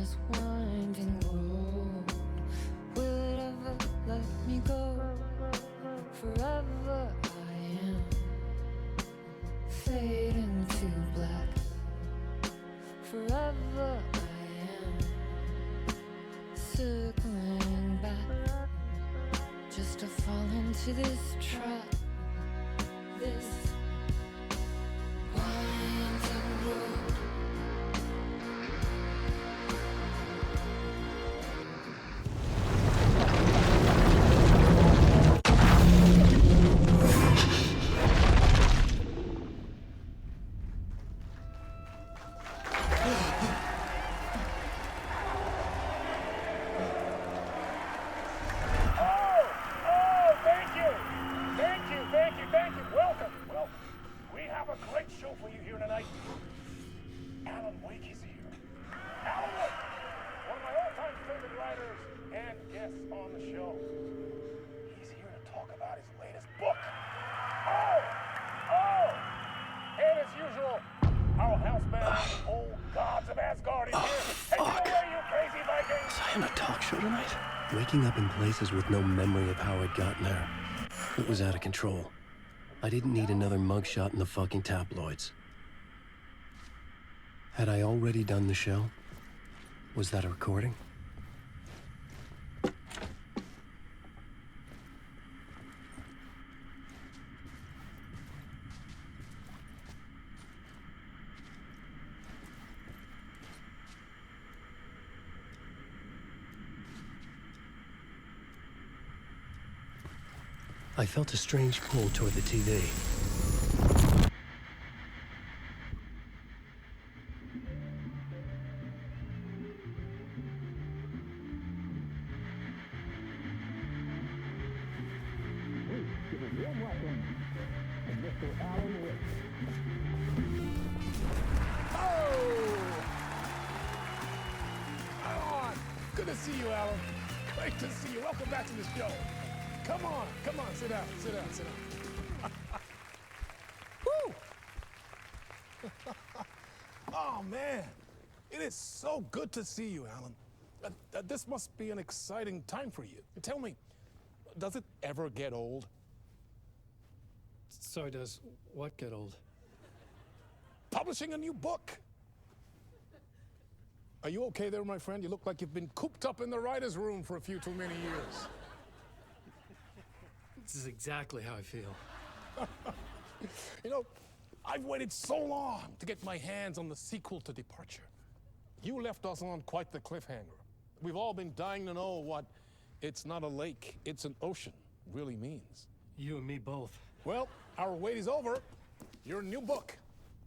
this winding road. Will it ever let me go? Forever I am fading to black. Forever I am circling back, just to fall into this trap. This winding road. Waking up in places with no memory of how I'd gotten there. It was out of control. I didn't need another mugshot in the fucking tabloids. Had I already done the show? Was that a recording? I felt a strange pull toward the TV. Good to see you, Alan. Great to see you. Welcome back to the show. Come on, sit down. Woo! Oh, man. It is so good to see you, Alan. This must be an exciting time for you. Tell me, does it ever get old? Sorry, does what get old? Publishing a new book. Are you okay there, my friend? You look like you've been cooped up in the writer's room for a few too many years. This is exactly how I feel. You know, I've waited so long to get my hands on the sequel to Departure. You left us on quite the cliffhanger. We've all been dying to know what "it's not a lake, it's an ocean" really means. You and me both. Well, our wait is over. Your new book,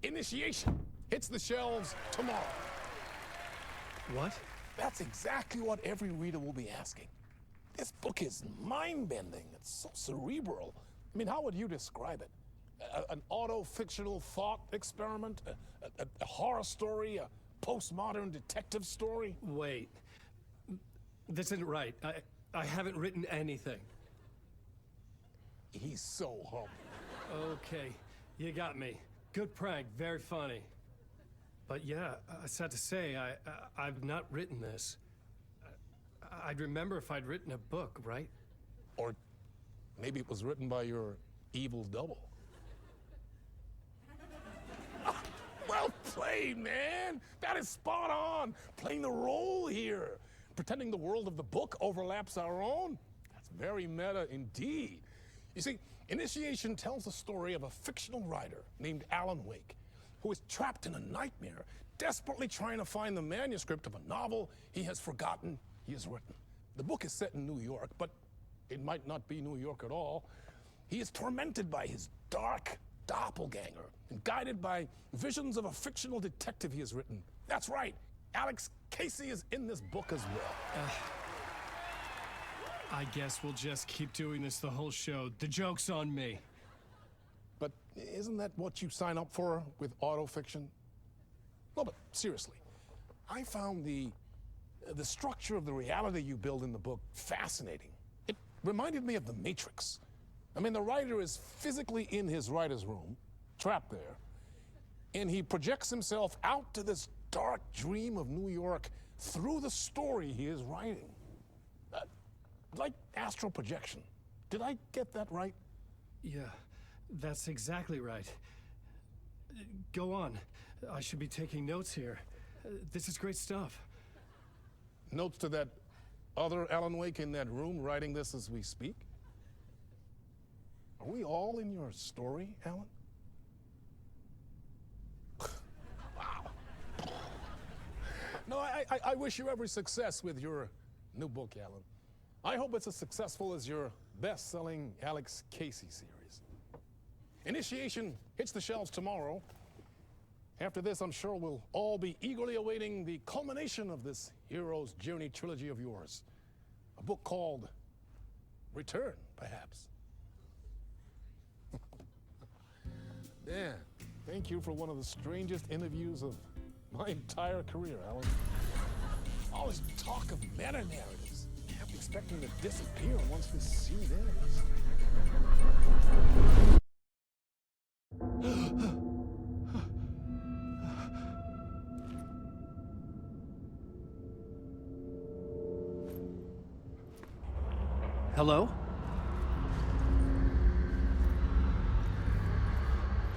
Initiation, hits the shelves tomorrow. What? That's exactly what every reader will be asking. This book is mind-bending. It's so cerebral. I mean, how would you describe it? An auto-fictional thought experiment? A horror story? A postmodern detective story? Wait. This isn't right. I haven't written anything. He's so humble. Okay, you got me. Good prank, very funny. But yeah, sad to say, I've not written this. I'd remember if I'd written a book, right? Or maybe it was written by your evil double. Well played, man. That is spot on. Playing the role here. Pretending the world of the book overlaps our own. That's very meta indeed. You see, Initiation tells the story of a fictional writer named Alan Wake, who is trapped in a nightmare, desperately trying to find the manuscript of a novel he has forgotten he has written. The book is set in New York, but it might not be New York at all. He is tormented by his dark doppelganger and guided by visions of a fictional detective he has written. That's right, Alex Casey is in this book as well. I guess we'll just keep doing this the whole show. The joke's on me. But isn't that what you sign up for with autofiction? No, but seriously, I found the structure of the reality you build in the book fascinating. It reminded me of The Matrix. I mean, the writer is physically in his writer's room, trapped there, and he projects himself out to this dark dream of New York through the story he is writing. Like astral projection. Did I get that right? Yeah, that's exactly right. Go on. I should be taking notes here. This is great stuff. Notes to that other Alan Wake in that room writing this as we speak? Are we all in your story, Alan? Wow. No, I wish you every success with your new book, Alan. I hope it's as successful as your best-selling Alex Casey series. Initiation hits the shelves tomorrow. After this, I'm sure we'll all be eagerly awaiting the culmination of this hero's journey trilogy of yours. A book called Return, perhaps. Dan, thank you for one of the strangest interviews of my entire career, Alan. All this talk of meta-narratives. Kept expecting to disappear once this scene ends. Hello?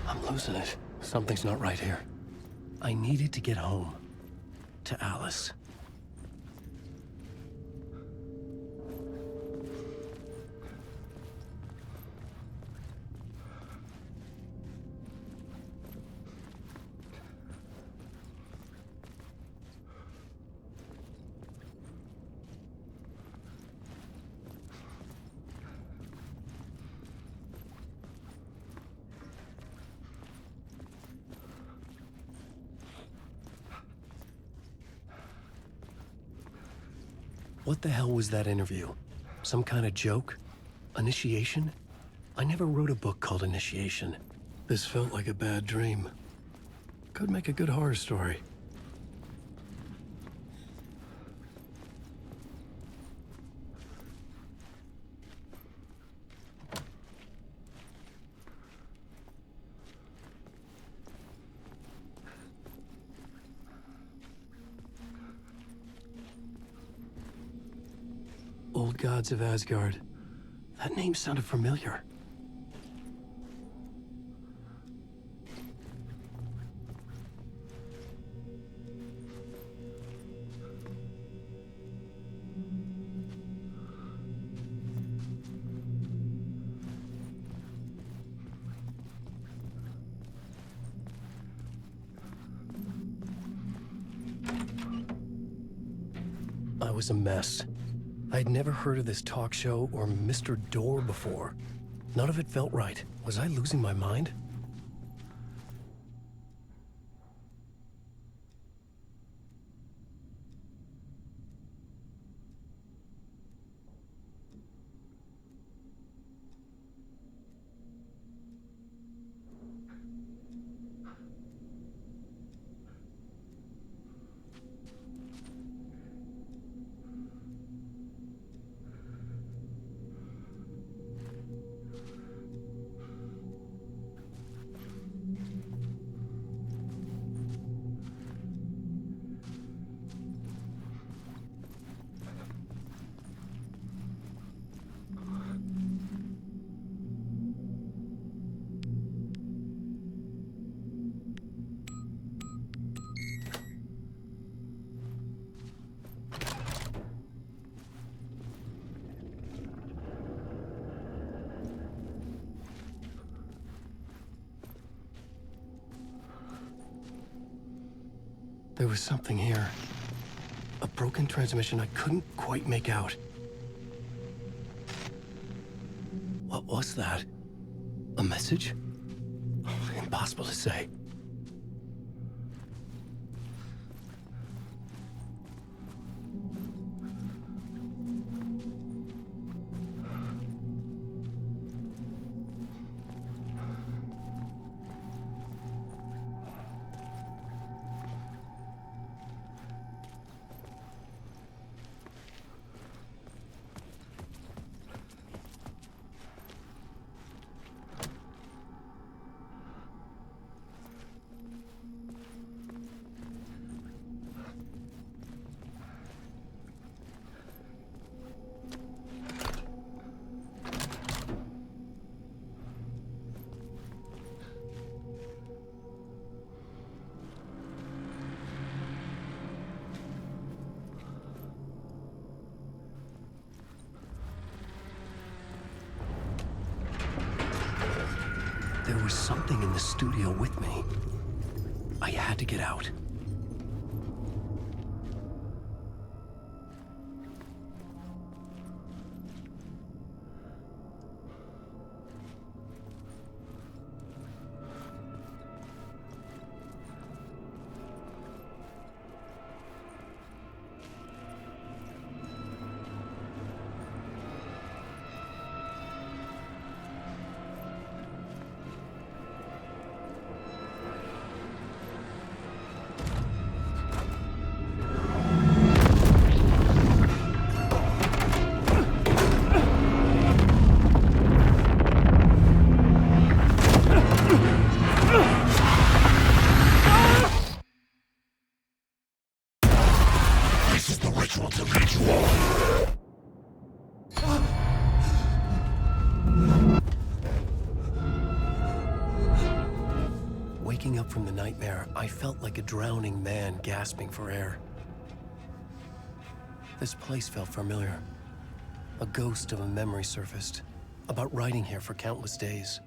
I'm losing it. Something's not right here. I needed to get home. To Alice. What the hell was that interview? Some kind of joke? Initiation? I never wrote a book called Initiation. This felt like a bad dream. Could make a good horror story. Old Gods of Asgard. That name sounded familiar. I was a mess. I'd never heard of this talk show or Mr. Door before. None of it felt right. Was I losing my mind? There was something here. A broken transmission I couldn't quite make out. What was that? A message? Impossible to say. was something in the studio with me. I had to get out. Waking up from the nightmare, I felt like a drowning man gasping for air. This place felt familiar. A ghost of a memory surfaced, about riding here for countless days.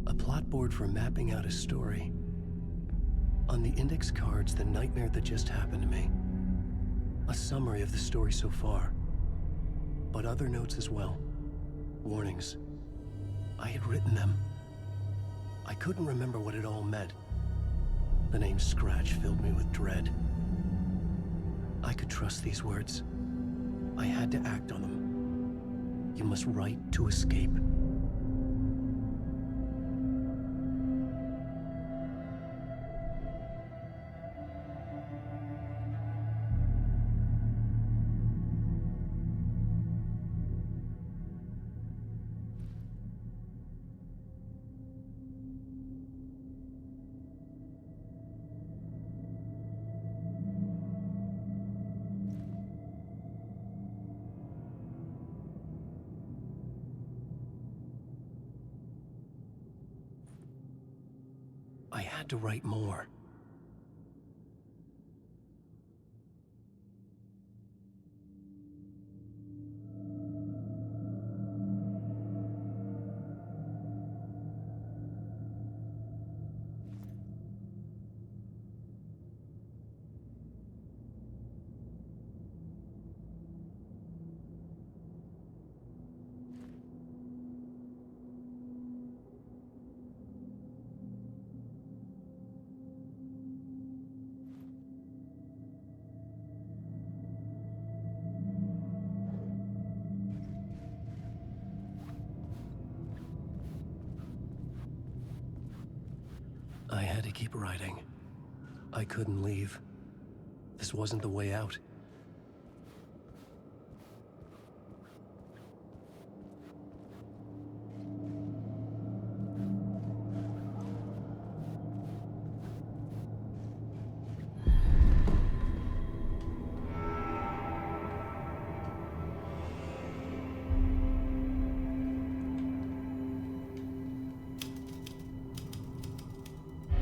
A plot board for mapping out a story. On the index cards, the nightmare that just happened to me. A summary of the story so far. But other notes as well. Warnings. I had written them. I couldn't remember what it all meant. The name Scratch filled me with dread. I could trust these words. I had to act on them. You must write to escape. I had to write more. I had to keep writing. I couldn't leave. This wasn't the way out.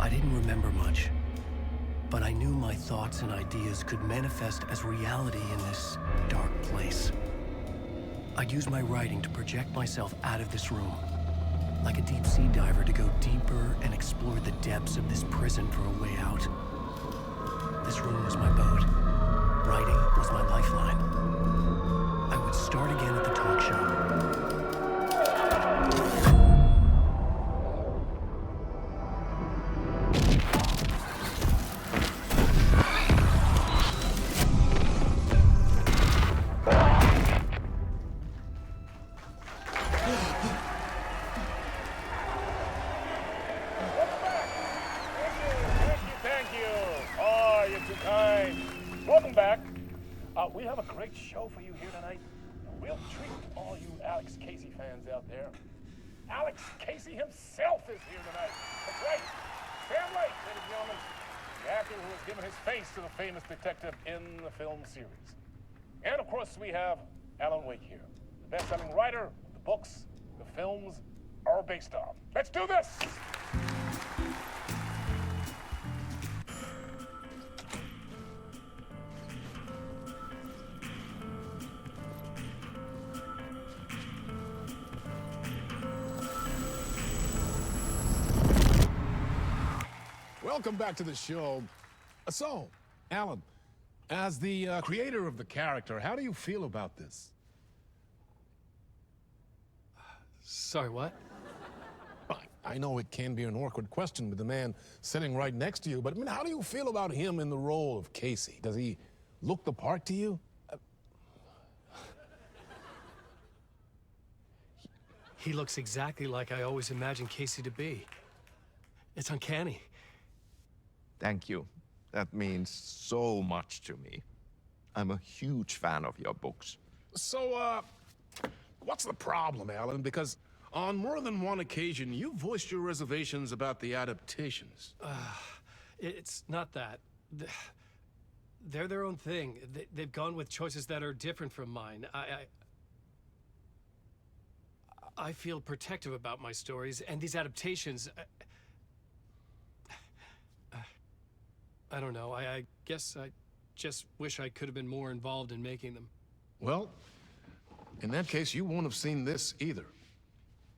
I didn't remember much, but I knew my thoughts and ideas could manifest as reality in this dark place. I'd use my writing to project myself out of this room, like a deep sea diver to go deeper and explore the depths of this prison for a way out. This room was my boat. Writing was my lifeline. I would start again at the talk show. We have a great show for you here tonight. A real treat to all you Alex Casey fans out there. Alex Casey himself is here tonight. That's right. Sam Lake, ladies and gentlemen, the actor who has given his face to the famous detective in the film series. And of course, we have Alan Wake here, the best-selling writer of the books the films are based on. Let's do this! Welcome back to the show. So, Alan, as the creator of the character, how do you feel about this? Sorry, what? I know it can be an awkward question with the man sitting right next to you, but I mean, how do you feel about him in the role of Casey? Does he look the part to you? He looks exactly like I always imagined Casey to be. It's uncanny. Thank you. That means so much to me. I'm a huge fan of your books. So, what's the problem, Alan? Because on more than one occasion, you voiced your reservations about the adaptations. It's not that. They're their own thing. They've gone with choices that are different from mine. I feel protective about my stories, and these adaptations... I don't know. I guess I just wish I could have been more involved in making them. Well, in that case, you won't have seen this either.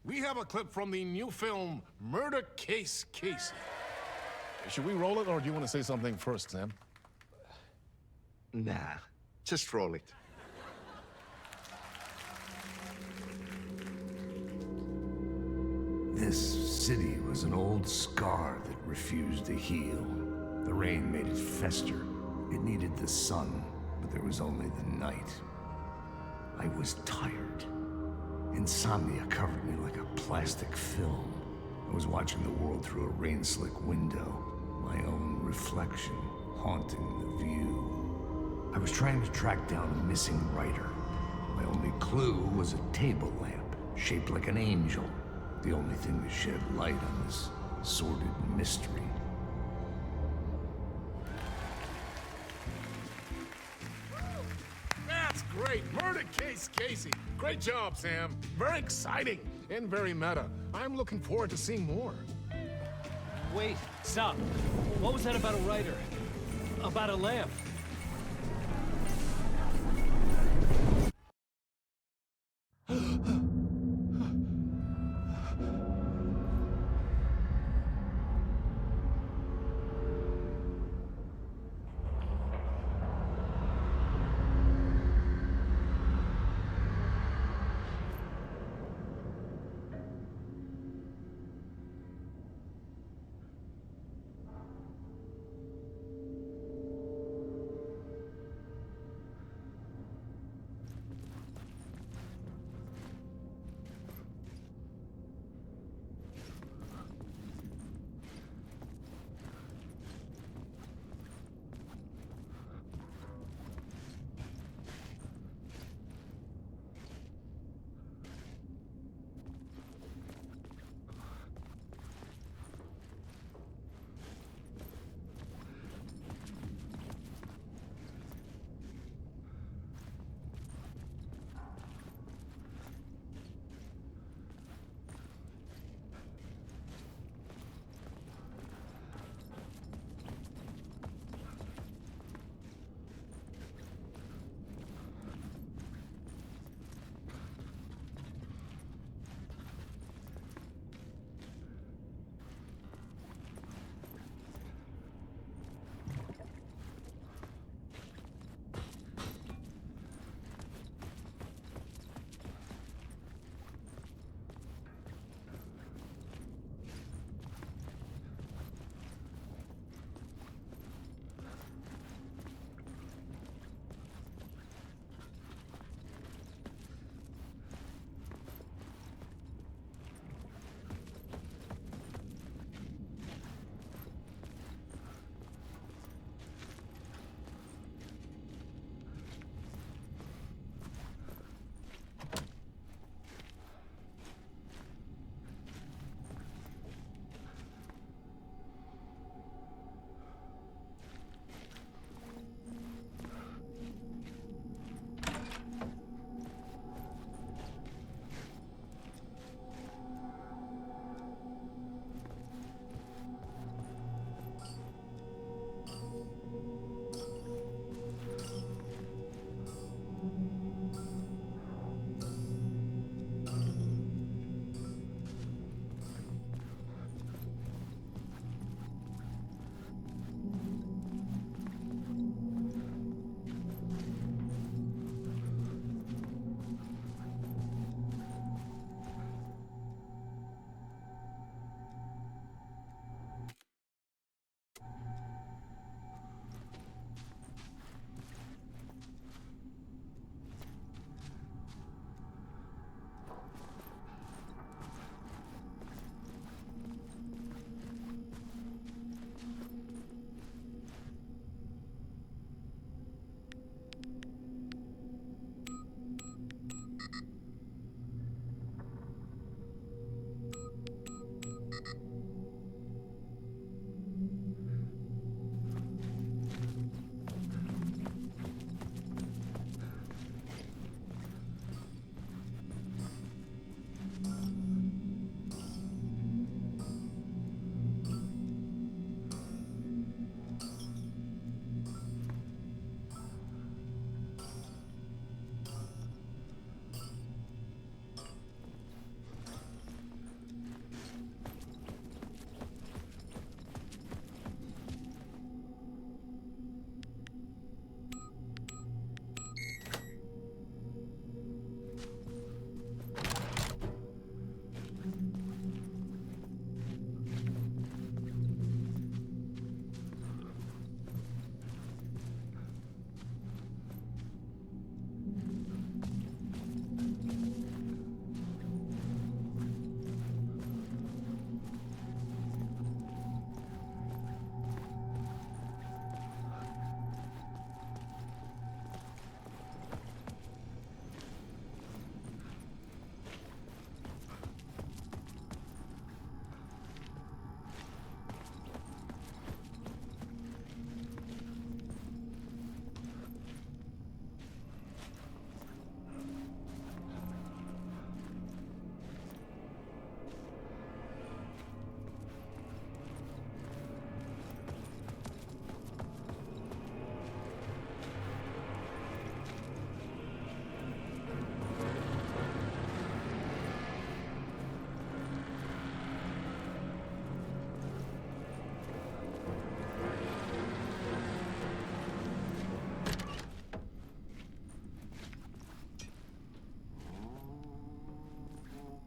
We have a clip from the new film, Murder Case Casey. Should we roll it, or do you want to say something first, Sam? Nah, just roll it. This city was an old scar that refused to heal. The rain made it fester. It needed the sun, but there was only the night. I was tired. Insomnia covered me like a plastic film. I was watching the world through a rain-slick window, my own reflection haunting the view. I was trying to track down a missing writer. My only clue was a table lamp, shaped like an angel, the only thing to shed light on this sordid mystery. That's great! Murder Case Casey! Great job, Sam. Very exciting and very meta. I'm looking forward to seeing more. Wait, stop. What was that about a writer? About a lamp?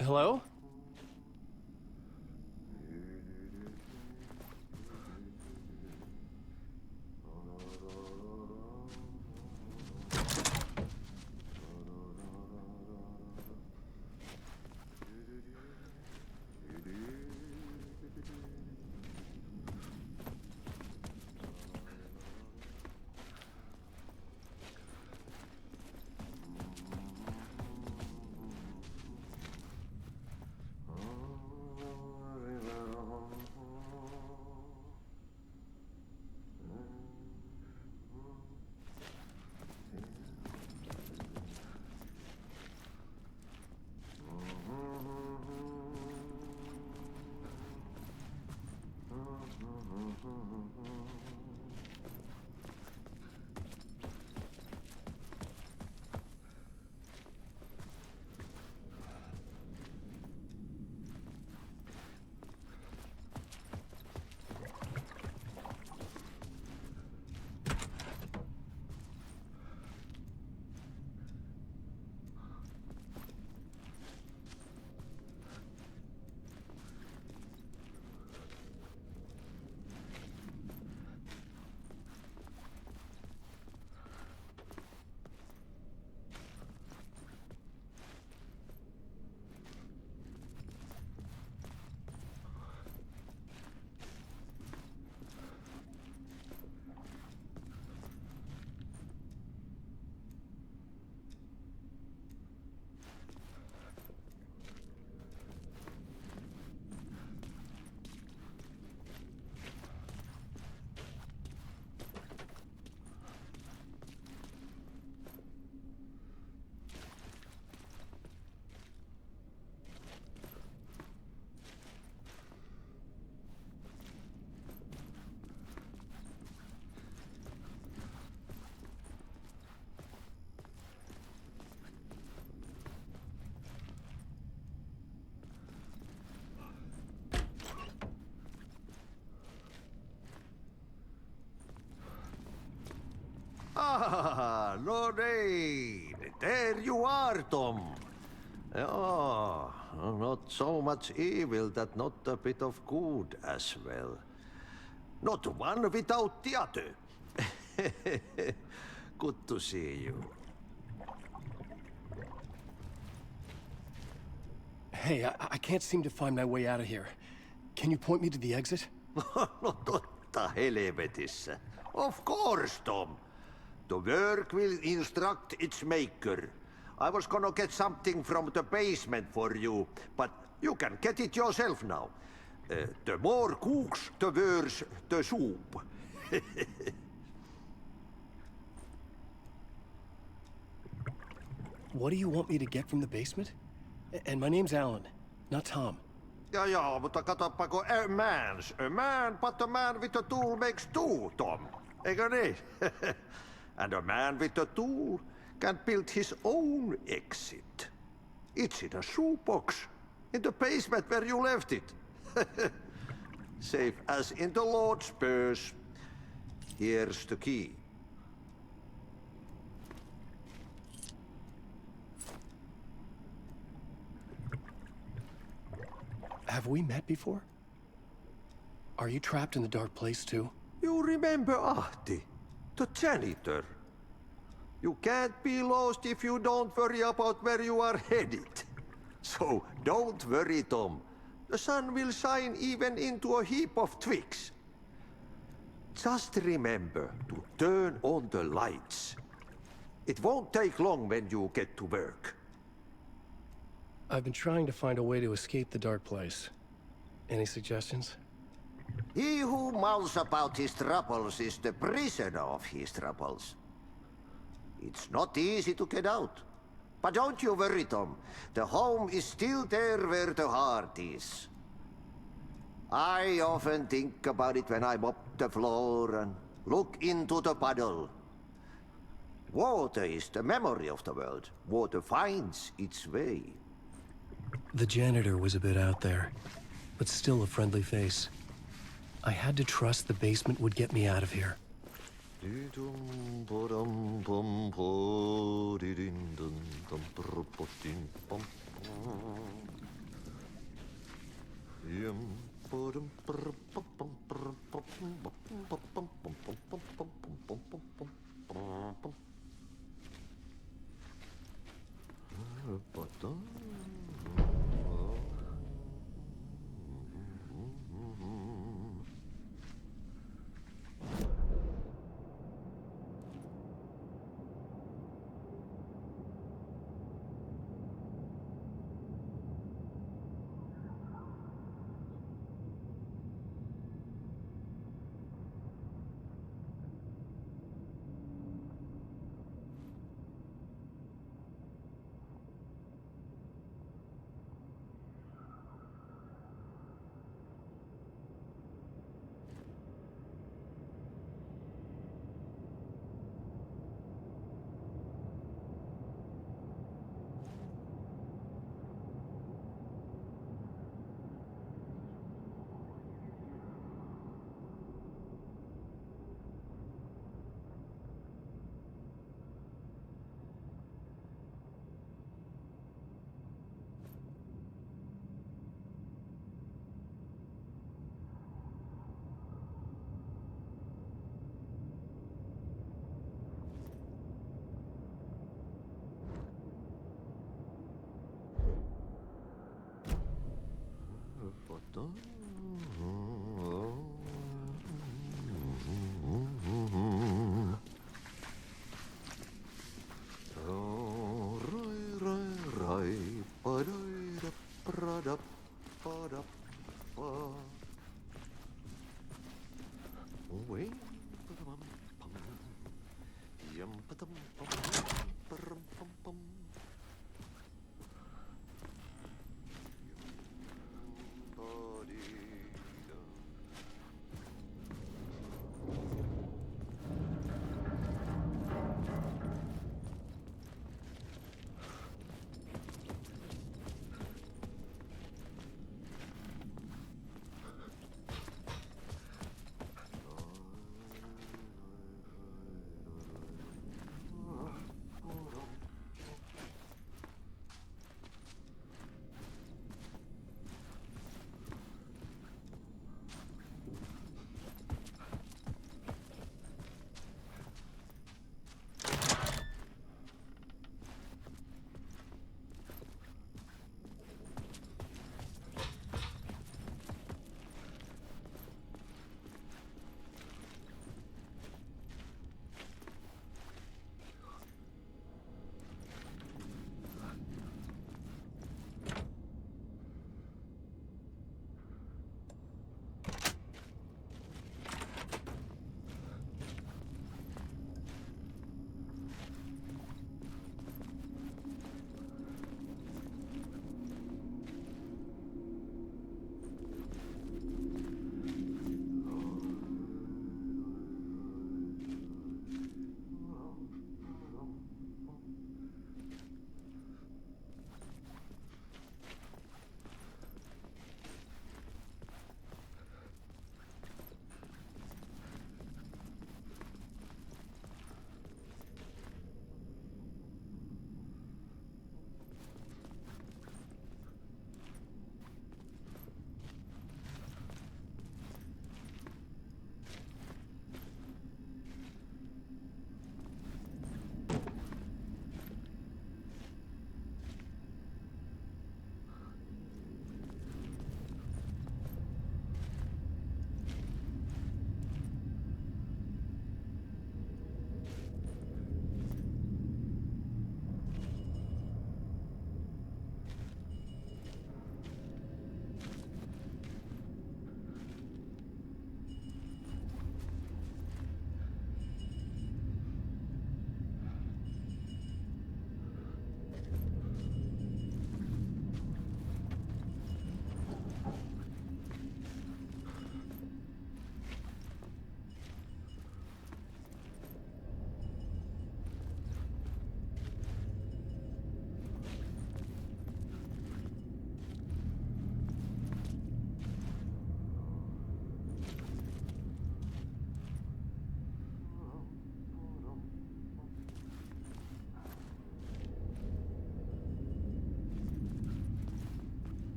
Hello? Ah, Lorraine! There you are, Tom. Oh, not so much evil that not a bit of good as well. Not one without the other. Good to see you. Hey, I can't seem to find my way out of here. Can you point me to the exit? No totta helvetissä. Of course, Tom. The work will instruct its maker. I was gonna get something from the basement for you, but you can get it yourself now. The more cooks, the worse the soup. What do you want me to get from the basement? And my name's Alan, not Tom. Ja, mutta katoppa, a man, but a man with a tool makes two, Tom. Eikö niin? And a man with a tool can build his own exit. It's in a shoebox, in the basement where you left it. Safe as in the Lord's purse. Here's the key. Have we met before? Are you trapped in the dark place too? You remember Ahti, the janitor. You can't be lost if you don't worry about where you are headed. So don't worry, Tom. The sun will shine even into a heap of twigs. Just remember to turn on the lights. It won't take long when you get to work. I've been trying to find a way to escape the dark place. Any suggestions? He who mouths about his troubles is the prisoner of his troubles. It's not easy to get out. But don't you worry, Tom. The home is still there where the heart is. I often think about it when I mop the floor and look into the puddle. Water is the memory of the world. Water finds its way. The janitor was a bit out there, but still a friendly face. I had to trust the basement would get me out of here.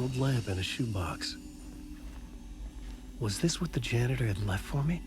old lamp in a shoebox. Was this what the janitor had left for me?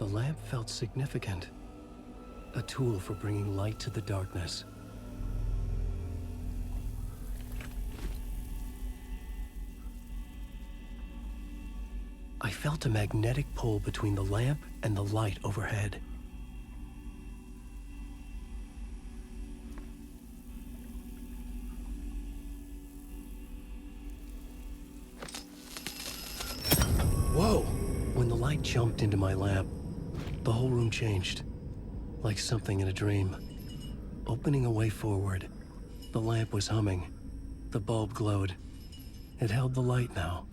The lamp felt significant. A tool for bringing light to the darkness. I felt a magnetic pull between the lamp and the light overhead. Whoa! When the light jumped into my lamp, the whole room changed, like something in a dream. Opening a way forward, the lamp was humming. The bulb glowed. It held the light now.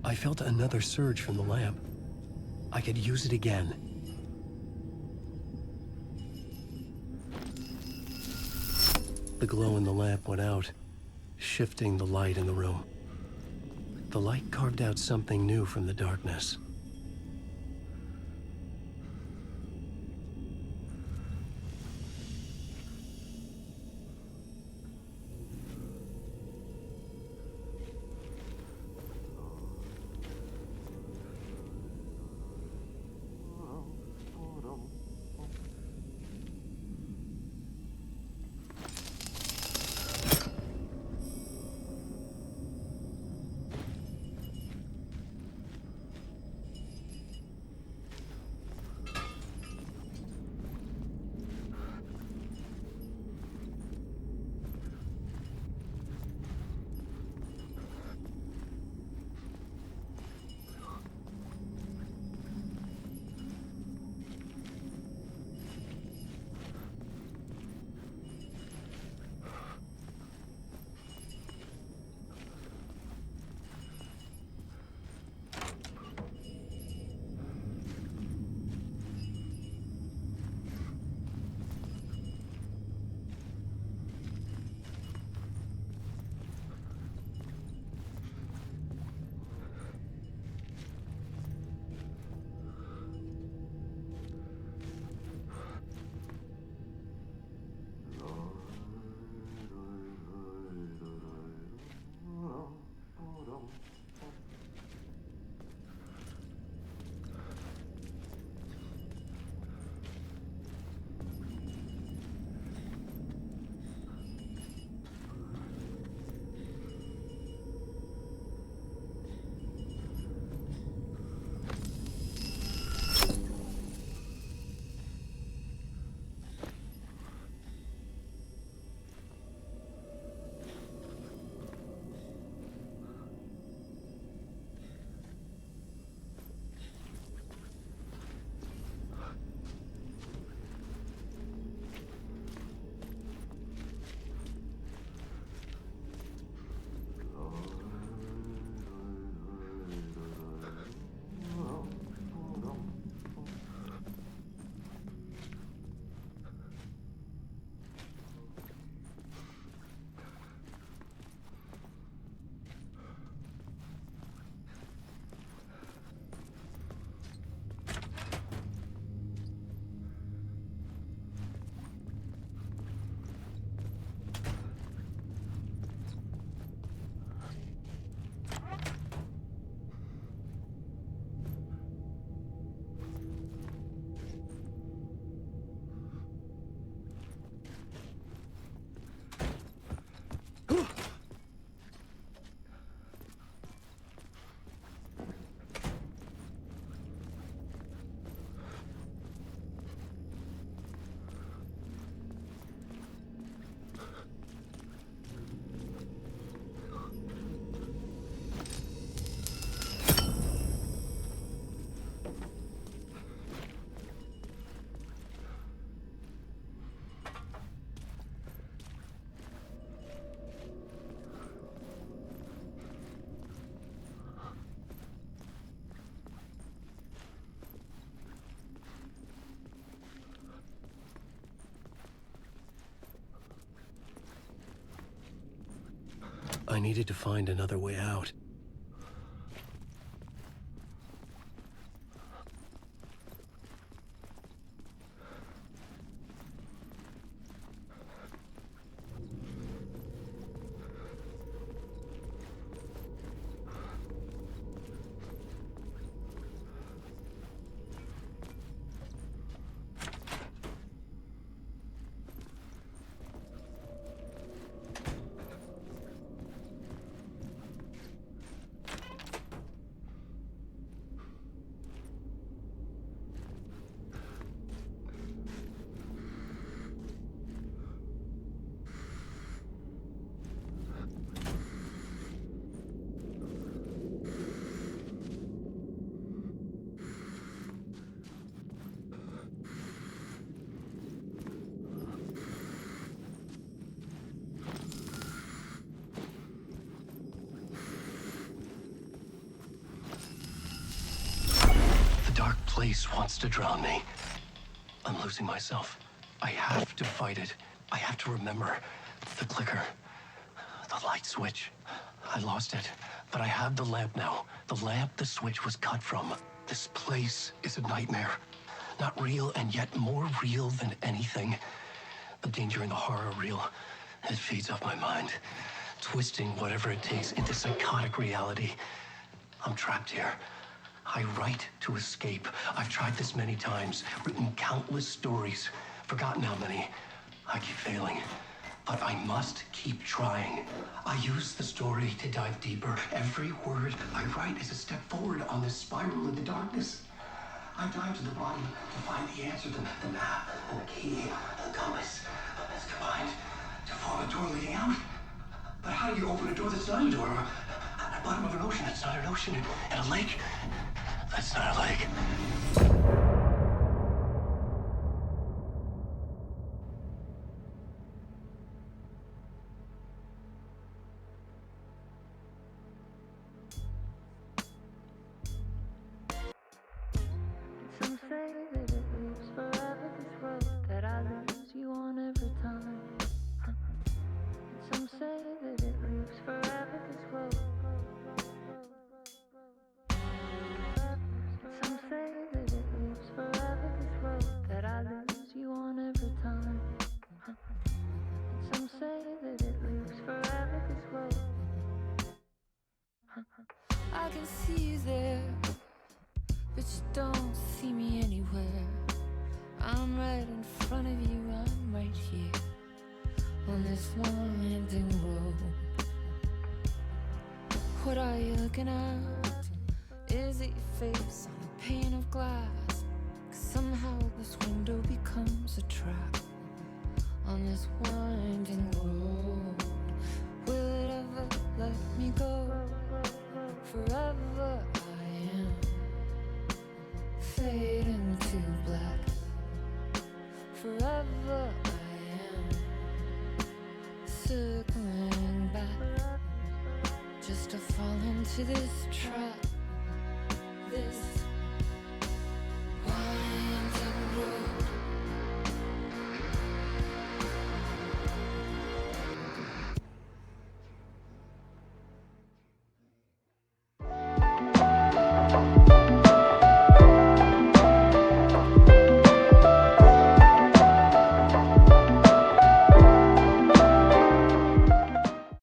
I felt another surge from the lamp. I could use it again. The glow in the lamp went out, shifting the light in the room. The light carved out something new from the darkness. I needed to find another way out. The dark place wants to drown me. I'm losing myself. I have to fight it. I have to remember the clicker, the light switch. I lost it, but I have the lamp now. The lamp the switch was cut from. This place is a nightmare. Not real, and yet more real than anything. The danger and the horror are real. It feeds off my mind, twisting whatever it takes into psychotic reality. I'm trapped here. I write to escape. I've tried this many times, written countless stories, forgotten how many. I keep failing, but I must keep trying. I use the story to dive deeper. Every word I write is a step forward on this spiral into darkness. I dive to the bottom to find the answer, the map, and the key, the compass. It's combined to form a door leading out. But how do you open a door that's not a door? At the bottom of an ocean that's not an ocean, and a lake that's not a lake. Some say that it lives forever, this road that I lose you on every time. Some say that it lives forever, this road. Some say that it lives forever, this road that I lose you on every time. Some say that it lives forever, this road. I can see you there, but you don't see me anywhere. I'm right in front of you, I'm right here on this winding road. What are you looking at? Is it your face on a pane of glass? 'Cause somehow this window becomes a trap on this winding road. Will it ever let me go? Forever I am fading to black. Forever I am circling back, just to fall into this trap.